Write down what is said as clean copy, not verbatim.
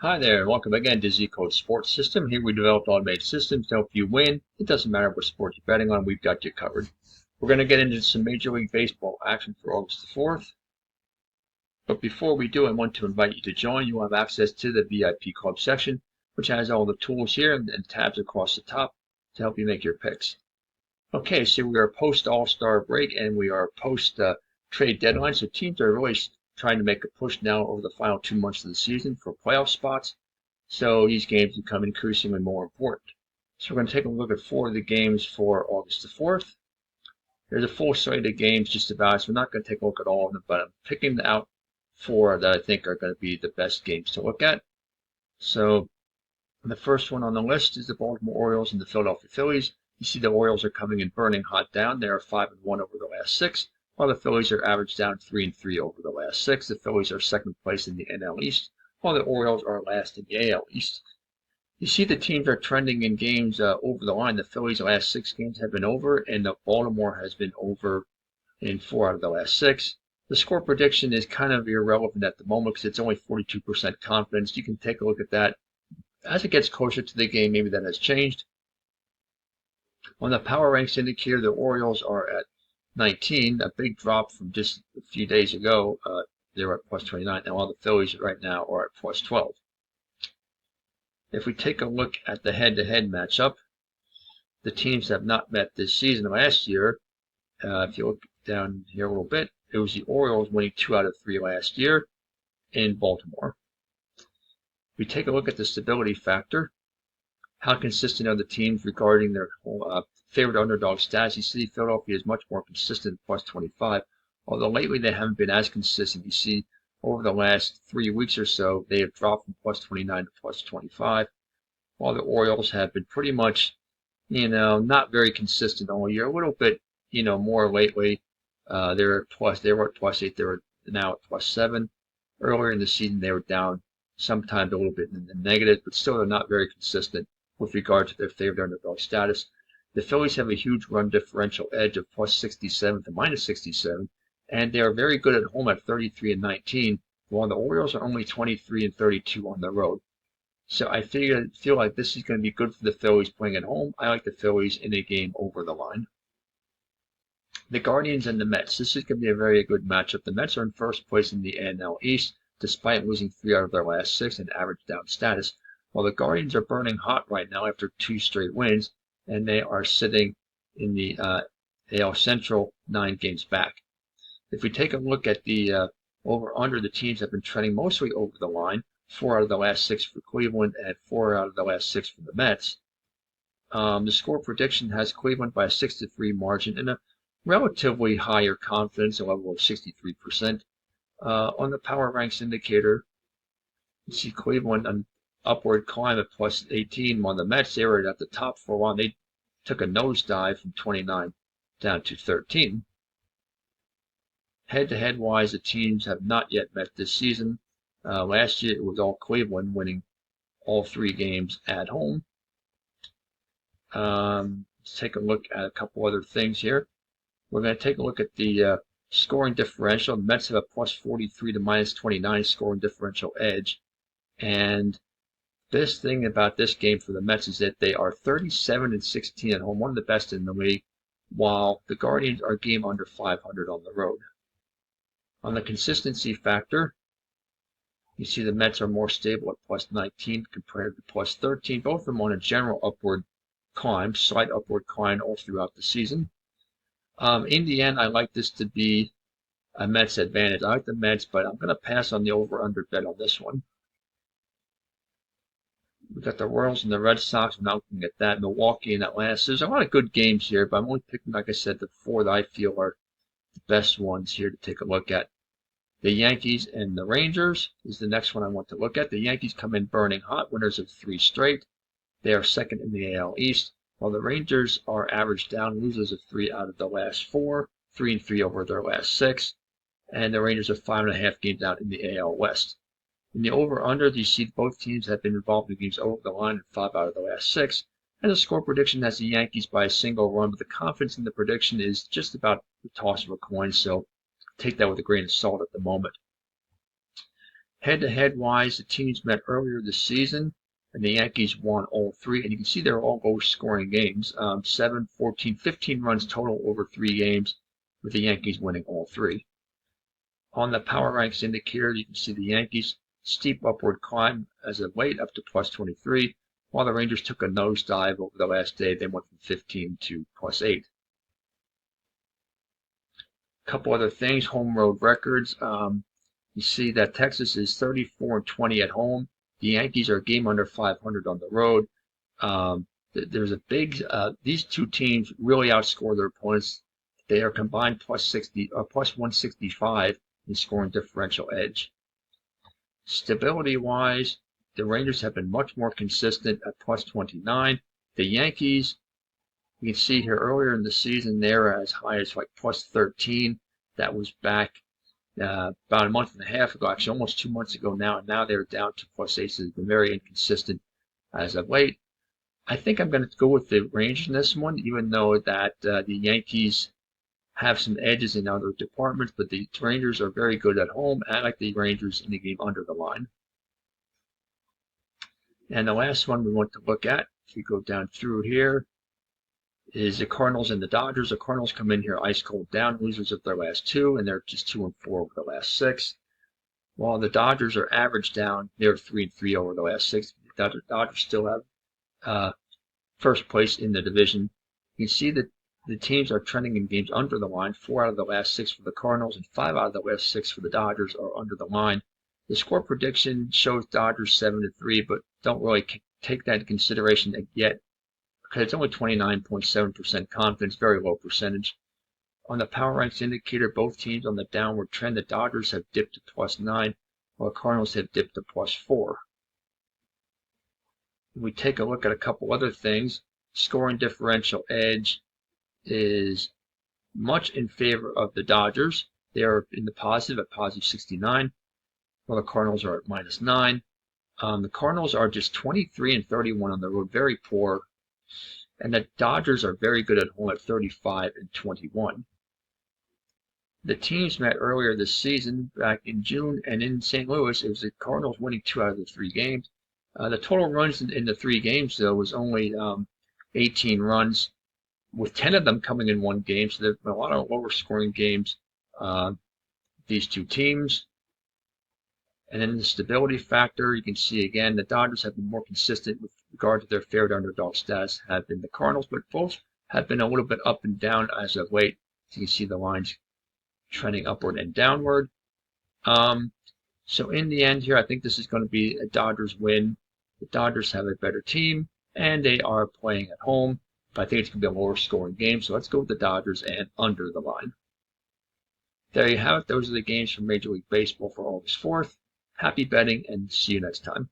Hi there, and welcome again to ZCodeSystem. Here we developed automated systems to help you win. It doesn't matter what sport you're betting on, we've got you covered. We're going to get into some Major League Baseball action for August the 4th. But before we do, I want to invite you to join. You will have access to the VIP Club section, which has all the tools here and tabs across the top to help you make your picks. Okay, so we are post All-Star break and we are post trade deadline, so teams are really trying to make a push now over the final 2 months of the season for playoff spots. So these games become increasingly more important. So we're going to take a look at 4 of the games for August the 4th. There's a full slate of games just about, so we're not going to take a look at all of them, but I'm picking out 4 that I think are going to be the best games to look at. So the first one on the list is the Baltimore Orioles and the Philadelphia Phillies. You see the Orioles are coming in burning hot down. They are 5-1 over the last 6. While the Phillies are averaged down 3-3 over the last 6. The Phillies are second place in the NL East, while the Orioles are last in the AL East. You see the teams are trending in games over the line. The Phillies' last 6 games have been over, and the Baltimore has been over in 4 out of the last 6. The score prediction is kind of irrelevant at the moment because it's only 42% confidence. You can take a look at that. As it gets closer to the game, maybe that has changed. On the power ranks indicator, the Orioles are at 19, a big drop from just a few days ago. They were at plus 29, and while the Phillies right now are at plus 12. If we take a look at the head-to-head matchup, the teams have not met this season. Last year, if you look down here a little bit, it was the Orioles winning 2 out of 3 last year in Baltimore. If we take a look at the stability factor, how consistent are the teams regarding their favorite underdog status? You see Philadelphia is much more consistent, plus 25, although lately they haven't been as consistent. You see over the last 3 weeks or so, they have dropped from plus 29 to plus 25, while the Orioles have been pretty much, not very consistent all year. A little bit, more lately. They were at plus 8. They were now at plus 7. Earlier in the season, they were down sometimes a little bit in the negative, but still they're not very consistent with regard to their favorite underdog status. The Phillies have a huge run differential edge of plus 67 to minus 67, and they are very good at home at 33-19, while the Orioles are only 23-32 on the road. So I feel like this is going to be good for the Phillies playing at home. I like the Phillies in a game over the line. The Guardians and the Mets. This is going to be a very good matchup. The Mets are in first place in the NL East, despite losing 3 out of their last 6 and average down status, while the Guardians are burning hot right now after 2 straight wins, and they are sitting in the AL Central 9 games back. If we take a look at the over-under, the teams have been trending mostly over the line, 4 out of the last 6 for Cleveland and 4 out of the last 6 for the Mets. The score prediction has Cleveland by a 6-3 margin and a relatively higher confidence, a level of 63%. On the power ranks indicator, you see Cleveland an upward climb at plus 18, while the Mets, they were at the top for a while. They took a nosedive from 29 down to 13. Head-to-head wise, the teams have not yet met this season. Last year, it was all Cleveland winning all 3 games at home. Let's take a look at a couple other things here. We're going to take a look at the scoring differential. The Mets have a plus 43 to minus 29 scoring differential edge. And this thing about this game for the Mets is that they are 37-16 at home, one of the best in the league, while the Guardians are game under 500 on the road. On the consistency factor, you see the Mets are more stable at plus 19 compared to plus 13, both of them on a general upward climb, slight upward climb all throughout the season. In the end, I like this to be a Mets advantage. I like the Mets, but I'm going to pass on the over-under bet on this one. We've got the Royals and the Red Sox. I'm not looking at that. Milwaukee and Atlanta. So there's a lot of good games here, but I'm only picking, like I said, the 4 that I feel are the best ones here to take a look at. The Yankees and the Rangers is the next one I want to look at. The Yankees come in burning hot, winners of 3 straight. They are second in the AL East, while the Rangers are averaged down, losers of 3 out of the last 4, 3-3 over their last 6, and the Rangers are 5.5 games out in the AL West. In the over-under, you see both teams have been involved in games over the line in 5 out of the last 6, and the score prediction has the Yankees by a single run, but the confidence in the prediction is just about the toss of a coin, so take that with a grain of salt at the moment. Head-to-head wise, the teams met earlier this season, and the Yankees won all three. And you can see they're all goal-scoring games, 7, 14, 15 runs total over 3 games, with the Yankees winning all three. On the Power Ranks indicator, you can see the Yankees steep upward climb as of late up to plus 23, while the Rangers took a nosedive over the last day. They went from 15 to plus 8. A couple other things, home road records. You see that Texas is 34-20 at home. The Yankees are a game under 500 on the road. There's a big, these two teams really outscore their opponents. They are combined plus 165 in scoring differential edge. Stability-wise, the Rangers have been much more consistent at plus 29. The Yankees, you can see here earlier in the season, they're as high as like plus 13. That was back about a month and a half ago, actually almost 2 months ago now, and now they're down to plus 8, so they've been very inconsistent as of late. I think I'm going to go with the Rangers in this one, even though that the Yankees have some edges in other departments, but the Rangers are very good at home. I like the Rangers in the game under the line. And the last one we want to look at, if we go down through here, is the Cardinals and the Dodgers. The Cardinals come in here ice cold down, losers of their last 2, and they're just 2-4 over the last 6. While the Dodgers are average down, they're 3-3 over the last 6. The Dodgers still have first place in the division. You can see that the teams are trending in games under the line. 4 out of the last 6 for the Cardinals and 5 out of the last 6 for the Dodgers are under the line. The score prediction shows Dodgers 7-3, but don't really take that into consideration yet because it's only 29.7% confidence, very low percentage. On the Power Ranks indicator, both teams on the downward trend. The Dodgers have dipped to plus 9, while the Cardinals have dipped to plus 4. If we take a look at a couple other things, scoring differential edge is much in favor of the Dodgers. They are in the positive at positive 69, while the Cardinals are at minus 9. The Cardinals are just 23-31 on the road, very poor, and the Dodgers are very good at home at 35-21. The teams met earlier this season, back in June, and in St. Louis, it was the Cardinals winning 2 out of the 3 games. The total runs in the 3 games, though, was only 18 runs, with 10 of them coming in 1 game, so there have been a lot of lower scoring games, these 2 teams. And then the stability factor, you can see again, the Dodgers have been more consistent with regard to their favored underdog status have been the Cardinals, but both have been a little bit up and down as of late. So you can see the lines trending upward and downward. So in the end here, I think this is going to be a Dodgers win. The Dodgers have a better team, and they are playing at home. But I think it's going to be a lower scoring game, so let's go with the Dodgers and under the line. There you have it. Those are the games from Major League Baseball for August 4th. Happy betting, and see you next time.